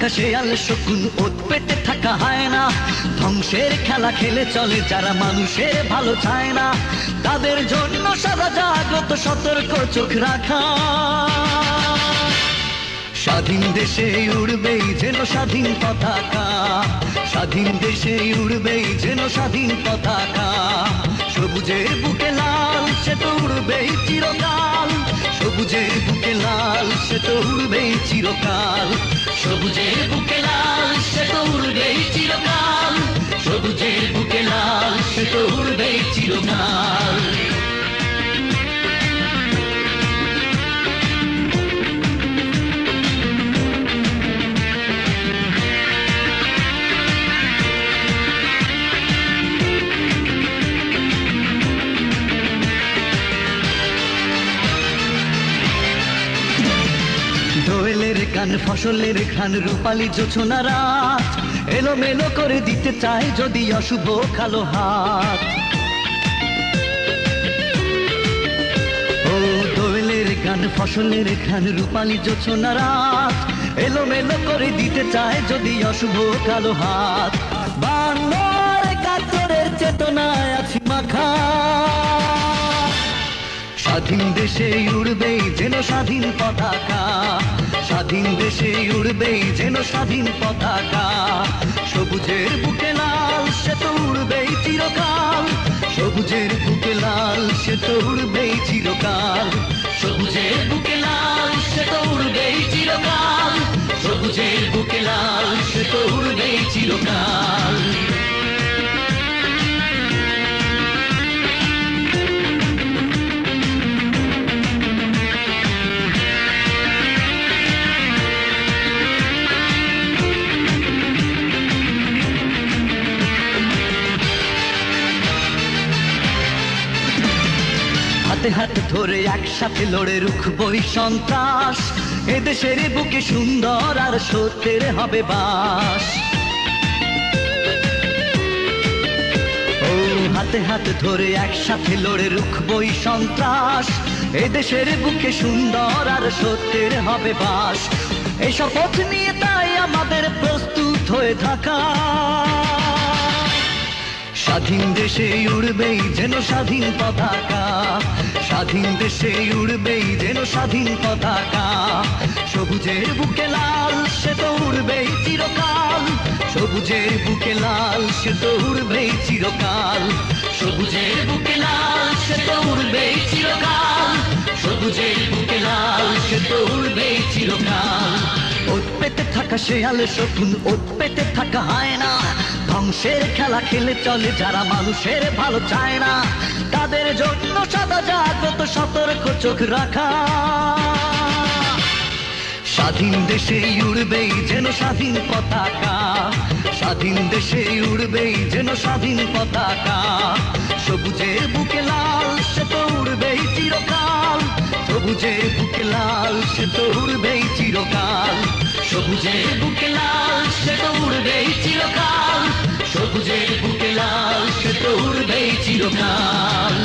থাকা শেয়াল শকুন, ওত পেতে থাকা হায়না, ধ্বংসের খেলা খেলে চলে যারা মানুষের ভালো চায় না, তাদের জন্য সদা জাগ্রত সতর্ক চোখ রাখা। স্বাধীন দেশে উড়বেই যেন স্বাধীন পতাকা, স্বাধীন দেশে উড়বেই যেন স্বাধীন পতাকা। সবুজের বুকে লাল সে তো উড়বেই চিরকাল, সবুজের বুকে লাল সে তো উড়বেই চিরকাল, সবুজের বুকে লাল সে তো উড়বেই চিরকাল, সবুজের বুকে লাল সে তো উড়বেই চিরকাল। দোয়েলের গান ফসলের ঘ্রাণ রূপালী জোছনা রাত, এলোমেলো করে দিতে চায় যদি অশুভ কালো হাত। ও দোয়েলের গান ফসলের ঘ্রাণ রূপালী জোছনা রাত, এলোমেলো করে দিতে চায় যদি অশুভ কালো হাত। বাংলার কাতরের চেতনায় আছি মাখা, স্বাধীন দেশে উড়বেই যেন স্বাধীন পতাকা, স্বাধীন দেশে উড়বেই যেন স্বাধীন পতাকা। সবুজের বুকে লাল সে তো উড়বেই চিরকাল, সবুজের বুকে লাল সে তো উড়বেই চিরকাল, সবুজের বুকে লাল সে তো উড়বেই চিরকাল, সবুজের বুকে লাল সে তো উড়বেই চিরকাল। হাতে হাত ধরে একসাথে লড়ে রুখবই সন্ত্রাস, এদেশের বুকে সুন্দর আর সত্যের হবে বাস। ও হাতে হাত ধরে একসাথে লড়ে রুখবই সন্ত্রাস, এদেশের বুকে সুন্দর আর সত্যের হবে বাস। এই শপথ নিয়ে তাই আমাদের প্রস্তুত হয়ে থাকা, স্বাধীন দেশে উড়বেই যেন স্বাধীন পতাকা, স্বাধীন দেশে উড়বেই যেন স্বাধীন পতাকা। সবুজের বুকে লাল সে তো উড়বেই চিরকাল, সবুজের বুকে লাল সে তো উড়বেই চিরকাল, সবুজের বুকে লাল সে তো উড়বেই চিরকাল, সবুজের বুকে লাল সে তো উড়বেই চিরকাল। ওত পেতে থাকা শেয়াল শকুন, ওত পেতে থাকা হায়না, ধ্বংসের খেলা খেলে চলে যারা মানুষের ভালো চায় না, তাদের জন্য সদা জাগ্রত সতর্ক চোখ রাখা। স্বাধীন দেশে উড়বেই যেন স্বাধীন পতাকা, স্বাধীন দেশে উড়বেই যেন স্বাধীন পতাকা। সবুজের বুকে লাল সে তো উড়বেই চিরকাল, সবুজের বুকে লাল সে তো উড়বেই চিরকাল, সবুজের বুকে লাল সে তো উড়বেই চিরকাল, সবুজের বুকে লাল সে তো উড়বেই চিরকাল।